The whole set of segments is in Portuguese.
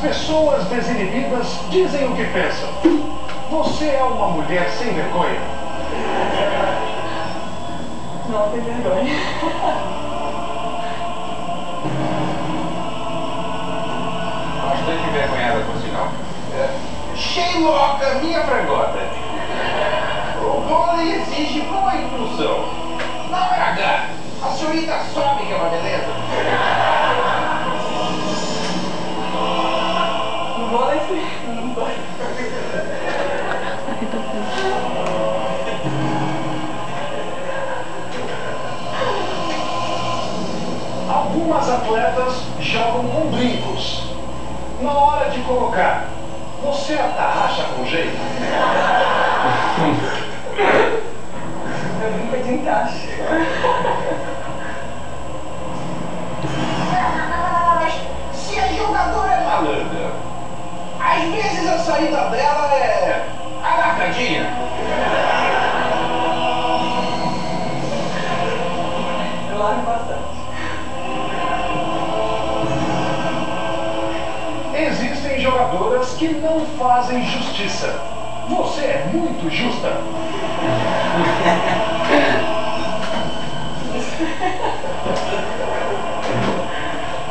pessoas desinibidas dizem o que pensam. Você é uma mulher sem vergonha. Não tem vergonha. Bastante envergonhada, por sinal. Sheiloca, minha frangota. O vôlei exige boa impulsão. Não é H. A senhorita sobe que é uma beleza. O vôlei não pode. Algumas atletas jogam com brincos. Na hora de colocar, você atarracha com jeito? Eu brinco de encaixe. Mas se a jogadora é malandra, às vezes a saída dela é anarcadinha. Eu largo bastante. Existem jogadoras que não fazem justiça. Você é muito justa.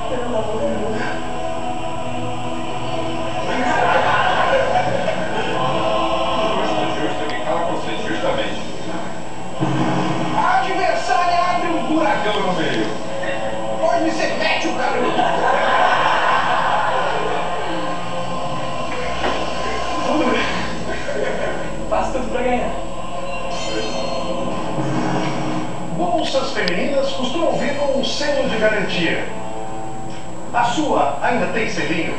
Pelo amor de Deus. Justo, que cala você, justamente. A adversária abre um buracão no meio. Onde você mete o garoto. Faço tudo pra ganhar. Bolsas femininas costumam vir com um selo de garantia. A sua ainda tem selinho?